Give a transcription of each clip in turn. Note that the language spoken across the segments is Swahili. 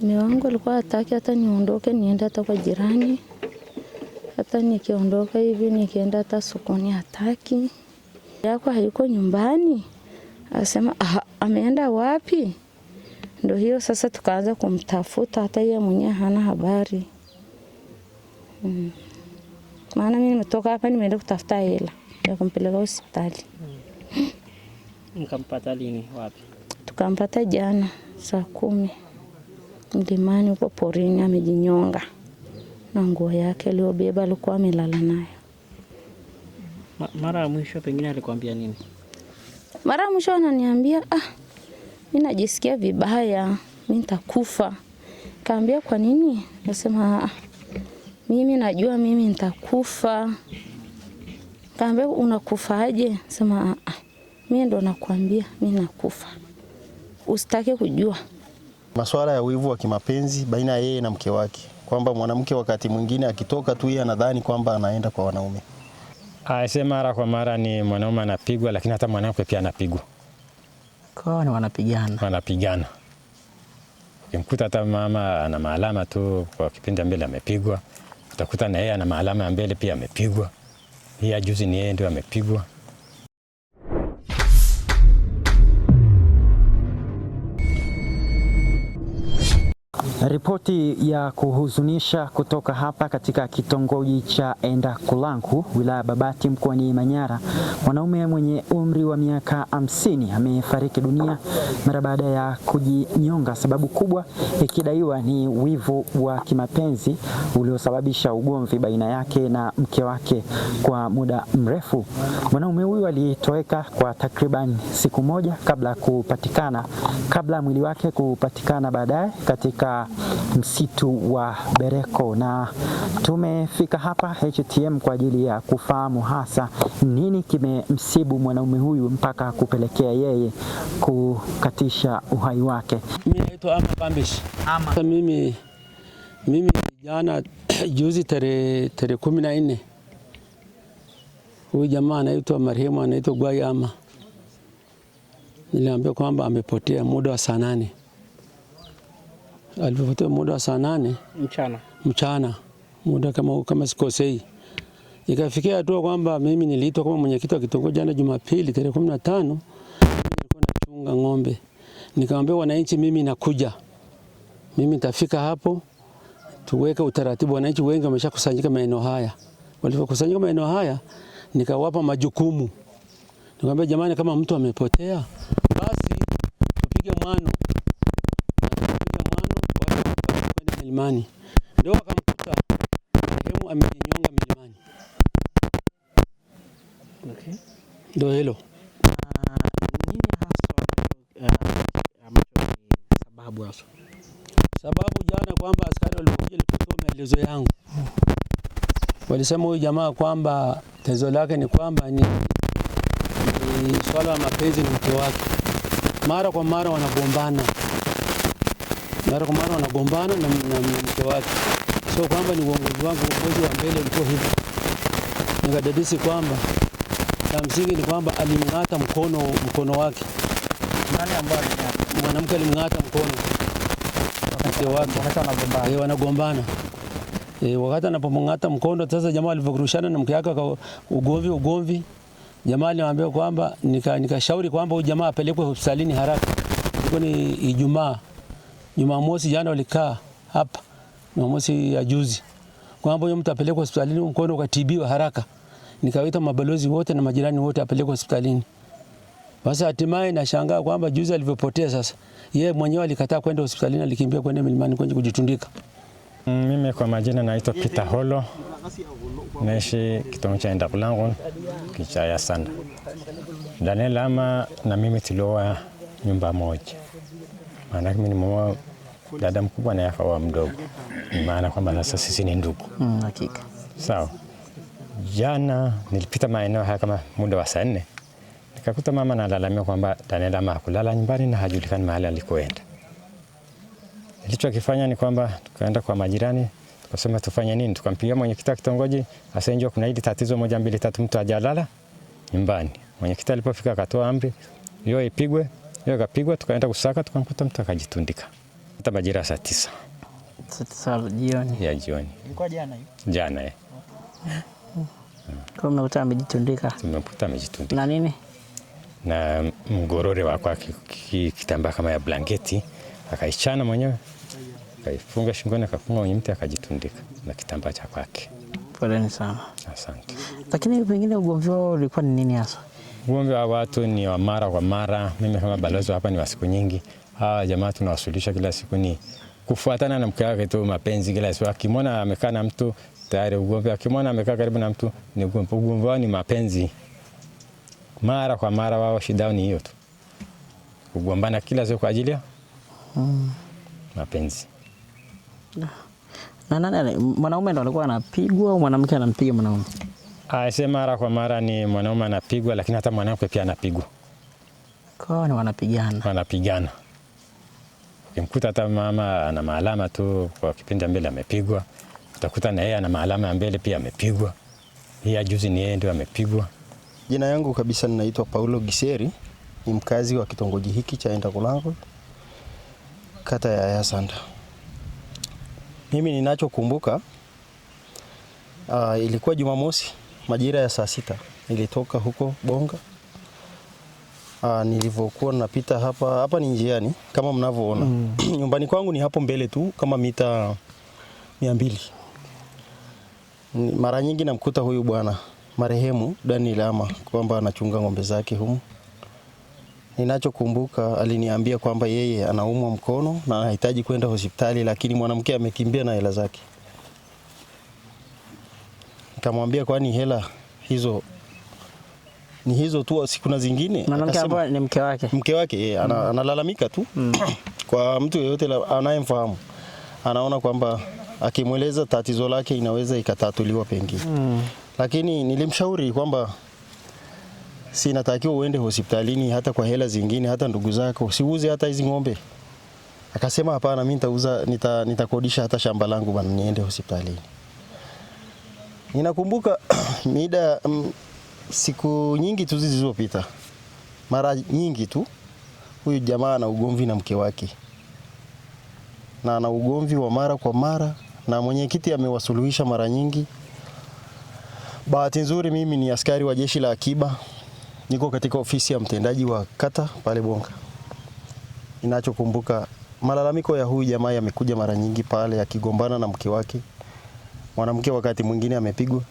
Mume wangu alikuwa hataki hata niondoke niende hata kwa jirani. Hata nikiondoka hivi nikienda hata sokoni hataki. Yako hayuko nyumbani. Asema ameenda wapi? Ndio hiyo sasa tukaanza kumtafuta, hata yeye mwenyewe hana habari. Maana mimi nimetoka hapa nimeenda kutafuta hela ya kumpeleka hospitali. Mkampata lini wapi? Tukampata jana saa 10. Mlimani huko porini amejinyonga. Na nguo yake aliyobeba alikuwa amelala nayo. Mara ya mwisho pengine alikwambia nini? Mara ya mwisho ananiambia mimi najisikia vibaya, mimi nitakufa. Kaambia kwa nini? Nasema mimi najua mimi nitakufa. Kaambia unakufaje? Sema mimi ndo nakwambia mimi nakufa. Usitake kujua. Masuala ya wivu wa kimapenzi baina ya yeye na mke wake, kwamba mwanamke wakati mwingine akitoka tu yeye anadhani kwamba anaenda kwa wanaume. Sema mara kwa mara ni mwanaume anapigwa, lakini hata mwanamke pia anapigwa. Kwa ni wanapigana. Wanapigana. Ukimkuta hata mama ana maalama tu kwa kipindi mbele amepigwa, utakuta na yeye ana maalama mbele pia amepigwa. Hii juzi ni yeye ndio amepigwa. Ripoti ya kuhuzunisha kutoka hapa katika kitongoji cha Endakulanku, wilaya Babati, mkoani Manyara. Mwanaume mwenye umri wa miaka 50 amefariki dunia mara baada ya kujinyonga, sababu kubwa ikidaiwa ni wivu wa kimapenzi uliosababisha ugomvi baina yake na mke wake kwa muda mrefu. Mwanaume huyu alitoweka kwa takriban siku moja kabla mwili wake kupatikana baadaye katika msitu wa Bereko, na tumefika hapa HTM kwa ajili ya kufahamu hasa nini kimemsibu mwanaume huyu mpaka kupelekea yeye kukatisha uhai wake. Mimi naitwa Ama Pambishi. Mimi jana juzi tarehe 14 huyu jamaa anaitwa marehemu anaitwa Gwai Ama, niliambia kwamba amepotea muda wa saa 8. Alipopotea muda wa saa 8 mchana muda kama sikosei. Ikafikia hatua kwamba mimi niliitwa kama mwenyekiti wa kitongoji jana Jumapili tarehe 15, nilikuwa nachunga ng'ombe. Nikamwambia wananchi mimi nakuja. Mimi nitafika hapo tuweke utaratibu. Wananchi wengi wameshakusanyika maeneo haya. Walipokusanyika maeneo haya nikawapa majukumu. Nikamwambia jamani, kama mtu amepotea basi tupige mwano. Milimani. Ndio wakamkuta marehemu amejinyonga milimani. Okay. Ndio hilo. Nini hasa ambacho ni sababu hasa? Sababu jana kwamba askari walipokuja kutoa maelezo yangu. Walisema huyu jamaa kwamba tatizo lake ni kwamba ni swala la mapenzi na mke wake. Mara kwa mara wanagombana. Na mke wake. Sio kwamba ni uongozi wa mbele ulikuwa hivi. Nikadadisi kwamba la msingi ni kwamba alimng'ata mkono wake. Nani ambaye alimng'ata? Mwanamke alimng'ata mkono mke wake. Wanagombana. Wakati anapomng'ata mkono, sasa jamaa alivyokurushana na mke wake ugomvi. Jamaa alimwambia kwamba nikashauri kwamba huyu jamaa apelekwe hospitalini haraka. Ilikuwa ni Jumamosi jana walikaa hapa. Jumamosi ya juzi. Kwamba huyo mtu apelekwe hospitalini mkono ukatibiwa haraka. Nikawaita mabalozi wote na majirani wote apelekwe hospitalini. Basi hatimaye nashangaa kwamba juzi alivyopotea sasa. Yeye mwenyewe alikataa kwenda hospitalini, alikimbia kwenda milimani kwenye kujitundika. Mimi kwa majina naitwa Peter Holo. Naishi kitongoji cha Endakulanku, Kichaya Sanda. Daniel Ama na mimi tulioa nyumba moja. Maana mimi ni dada mkubwa na yeye wa mdogo. Maana kwamba sasa sisi ni ndugu. Hakika. Sawa. Jana nilipita maeneo haya kama muda wa saa 4. Nikakuta mama analalamika kwamba Daniel Ama kulala nyumbani na hajulikani mahali alikoenda. Nilichokifanya ni kwamba tukaenda kwa majirani, tukasema tufanye nini? Tukampigia mwenyekiti wa kitongoji, asenjua kuna hili tatizo 1 2 3 mtu hajalala nyumbani. Mwenyekiti alipofika akatoa amri, hiyo ipigwe, hiyo ikapigwa, tukaenda kusaka tukamkuta mtu akajitundika. Tumepata majira saa 9. Saa 9 jioni. Ya jioni. Ilikuwa jana hiyo? Jana. Kwa mnakuta amejitundika. Tumekuta amejitundika. Na nini? Na mgorore wa kwake kitambaa kama ya blanketi, akaichana mwenyewe. Akaifunga shingoni, akafunga kwenye mti, akajitundika na kitambaa cha kwake. Poleni sana. Asante. Lakini pengine ugomvi wao ulikuwa ni nini hasa? Ugomvi wa watu ni wa mara kwa mara. Mimi kama balozi hapa ni wa siku nyingi. Jamaa tunawasuluhisha kila siku, ni kufuatana na mke wake tu, mapenzi kila siku. Akimwona amekaa na mtu tayari ugomvi, akimwona amekaa karibu na mtu ni ugomvi. Ugomvi wao ni mapenzi. Mara kwa mara wao shida ni hiyo tu. Kugombana kila siku kwa ajili ya mapenzi. Na nani mwanaume ndo alikuwa anapigwa au mwanamke anampiga mwanaume? Sema mara kwa mara ni mwanaume anapigwa, lakini hata mwanamke pia anapigwa. Kwa ni wanapigana. Wanapigana. Ukimkuta hata mama ana maalama tu kwa kipindi mbele amepigwa, utakuta na yeye ana maalama ya mbele pia amepigwa. Hii juzi ni yeye ndio amepigwa. Jina yangu kabisa ninaitwa Paulo Giseri, ni mkazi wa kitongoji hiki cha Endakulango, kata ya Yasanda. Mimi ninachokumbuka ilikuwa Jumamosi majira ya saa 6. Nilitoka huko Bonga. Nilivyokuwa napita hapa ni njiani kama mnavyoona. Nyumbani kwangu ni hapo mbele tu kama mita 200. Mara nyingi namkuta huyu bwana marehemu Daniel Ama kwamba anachunga ng'ombe zake humu. Ninachokumbuka aliniambia kwamba yeye anaumwa mkono na anahitaji kwenda hospitali, lakini mwanamke amekimbia na hela zake. Nikamwambia kwani hela hizo ni hizo tu, siku na zingine? Mwanamke ambaye ni mke wake. Mke wake analalamika tu. Kwa mtu yeyote anayemfahamu anaona kwamba akimweleza tatizo lake inaweza ikatatuliwa pengine. Lakini nilimshauri kwamba sinatakiwa uende hospitalini hata kwa hela zingine, hata ndugu zako usiuze hata hizi ng'ombe. Akasema hapana, mimi nitakodisha hata shamba langu bwana niende hospitalini. Ninakumbuka mida siku nyingi tu zilizopita, mara nyingi tu huyu jamaa ana ugomvi na mke wake, na ana ugomvi wa mara kwa mara, na mwenyekiti amewasuluhisha mara nyingi. Bahati nzuri mimi ni askari wa jeshi la akiba, niko katika ofisi ya mtendaji wa kata pale Bonga. Ninachokumbuka malalamiko ya huyu jamaa yamekuja mara nyingi pale, akigombana na mke wake. Mwanamke wakati mwingine amepigwa,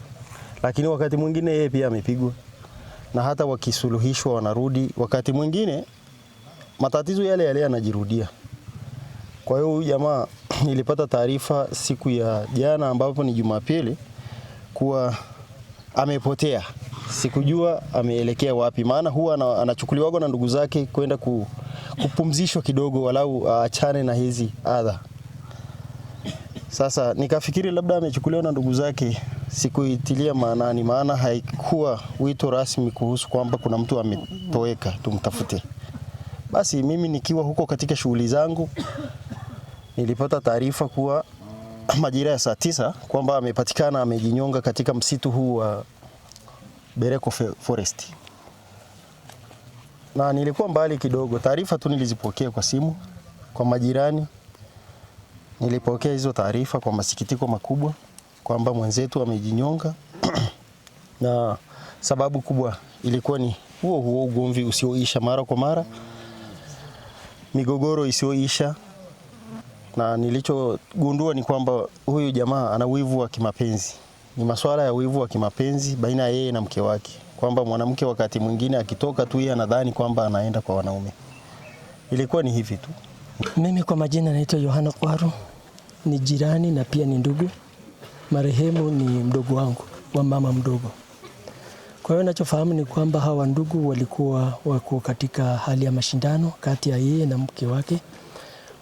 lakini wakati mwingine yeye pia amepigwa, na hata wakisuluhishwa wanarudi, wakati mwingine matatizo yale yale yanajirudia. Kwa hiyo huyu jamaa nilipata taarifa siku ya jana ambapo ni Jumapili kuwa amepotea. Sikujua ameelekea wapi, maana huwa anachukuliwa na ndugu zake kwenda kupumzishwa kidogo, walau aachane na hizi adha. Sasa nikafikiri labda amechukuliwa na ndugu zake, sikuitilia maanani, maana haikuwa wito rasmi kuhusu kwamba kuna mtu ametoweka tumtafute. Basi mimi nikiwa huko katika shughuli zangu nilipata taarifa kuwa majira ya saa 9 kwamba amepatikana amejinyonga katika msitu huu wa Bereko Forest. Na nilikuwa mbali kidogo, taarifa tu nilizipokea kwa simu kwa majirani. Nilipokea hizo taarifa kwa masikitiko makubwa kwamba mwenzetu amejinyonga na sababu kubwa ilikuwa ni huo ugomvi usioisha mara kwa mara, migogoro isioisha. Na nilichogundua ni kwamba huyu jamaa ana wivu wa kimapenzi. Ni masuala ya wivu wa kimapenzi baina yeye na mke wake, kwamba mwanamke wakati mwingine akitoka tu yeye anadhani kwamba anaenda kwa wanaume. Ilikuwa ni hivi tu. Mimi kwa majina naitwa Yohana Kwaru, ni jirani na pia ni ndugu. Marehemu ni mdogo wangu wa mama mdogo. Kwa hiyo ninachofahamu ni kwamba hawa ndugu walikuwa wako katika hali ya mashindano kati ya yeye na mke wake.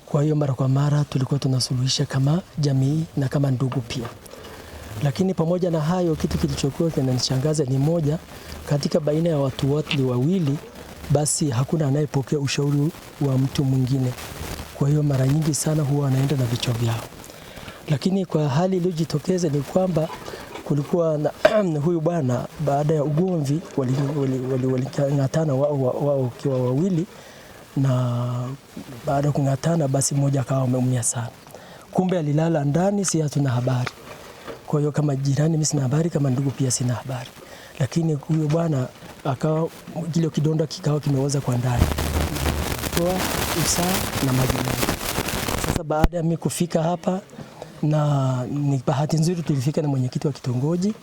Kwa hiyo mara kwa mara tulikuwa tunasuluhisha kama jamii na kama ndugu pia. Lakini pamoja na hayo, kitu kilichokuwa kinanishangaza ni moja, katika baina ya watu wote wawili basi hakuna anayepokea ushauri wa mtu mwingine. Kwa hiyo mara nyingi sana huwa wanaenda na vichwa vyao. Lakini kwa hali iliyojitokeza ni kwamba kulikuwa na huyu bwana, baada ya ugomvi walingatana wao wakiwa wawili, na baada ya kung'atana basi mmoja akawa ameumia sana. Kumbe alilala ndani, si hatuna habari. Kwa hiyo kama jirani mimi sina habari, kama ndugu pia sina habari. Lakini huyo bwana akawa kile kidonda kikao kimeoza kwa ndani. Toa usaa na maji. Sasa baada ya mimi kufika hapa, na ni bahati nzuri tulifika na mwenyekiti wa kitongoji.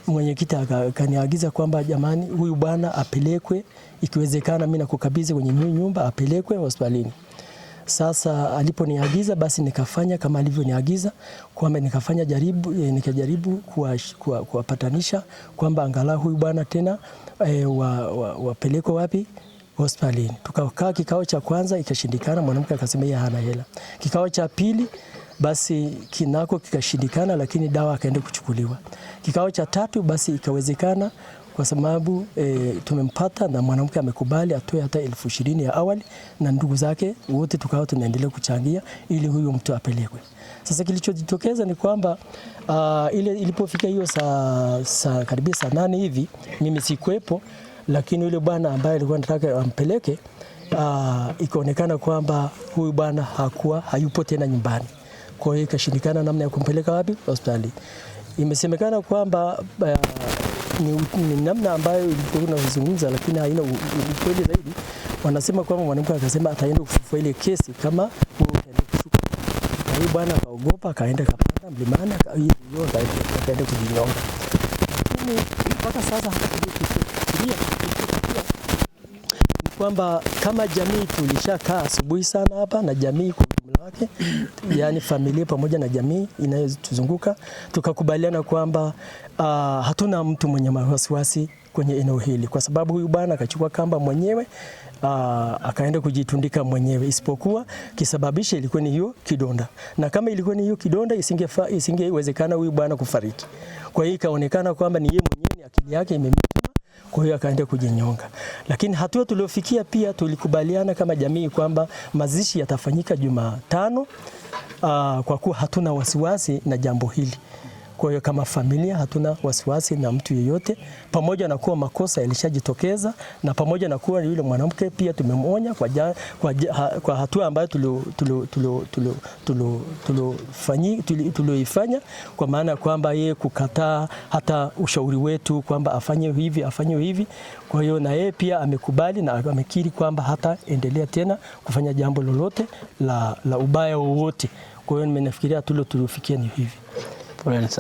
Mwenyekiti akaniagiza kwamba jamani, huyu bwana apelekwe, ikiwezekana mimi nakukabidhi kwenye nyumba, apelekwe hospitalini. Sasa aliponiagiza basi nikafanya kama alivyoniagiza, kwamba nikajaribu kuwapatanisha kwamba angalau huyu bwana tena wapelekwe wapi? Hospitalini. Tukakaa kikao cha kwanza, ikashindikana, mwanamke akasema yeye hana hela. Kikao cha pili basi kinako kikashindikana, lakini dawa akaenda kuchukuliwa. Kikao cha tatu basi ikawezekana, kwa sababu tumempata na mwanamke amekubali atoe hata 20,000 ya awali, na ndugu zake wote tukawa tunaendelea kuchangia ili huyu mtu apelekwe. Sasa kilichojitokeza ni kwamba ile ilipofika hiyo karibia saa 8 hivi, mimi sikuepo, lakini yule bwana ambaye alikuwa anataka ampeleke ikaonekana kwamba huyu bwana hayupo tena nyumbani. Kwa hiyo ikashindikana namna ya kumpeleka wapi? Hospitali. Imesemekana kwamba ni namna ambayo ilikuwa inazungumza, lakini haina ukweli zaidi. Wanasema kwamba mwanamke akasema ataenda kufufua ile kesi kama wewe utaenda kushuka. Kwa hiyo bwana akaogopa, akaenda kapanda mlimani, akaenda kujinyonga. Lakini mpaka sasa hata kufikiria ni kwamba kama jamii tulishakaa asubuhi sana hapa, na jamii kwa jumla wake, yani familia pamoja na jamii inayotuzunguka, tukakubaliana kwamba hatuna mtu mwenye wasiwasi kwenye eneo hili, kwa sababu huyu bwana akachukua kamba mwenyewe akaenda kujitundika mwenyewe, isipokuwa kisababisha ilikuwa ni hiyo kidonda, na kama ilikuwa ni hiyo kidonda isingewezekana huyu bwana kufariki. Kwa hiyo ikaonekana kwamba ni yeye mwenyewe, akili yake imemtuma, kwa hiyo akaenda kujinyonga. Lakini hatua tuliofikia pia tulikubaliana kama jamii kwamba mazishi yatafanyika Jumatano, kwa kuwa hatuna wasiwasi na jambo hili. Kwa hiyo kama familia hatuna wasiwasi na mtu yeyote, pamoja na kuwa makosa yalishajitokeza, na pamoja na kuwa yule mwanamke pia tumemwonya kwa hatua ambayo tulioifanya, kwa maana kwamba yeye kukataa hata ushauri wetu kwamba afanye hivi. Kwa hiyo na yeye pia amekubali na amekiri kwamba hata endelea tena kufanya jambo lolote la ubaya wowote. Kwa hiyo nimefikiria tuliofikia ni hivi.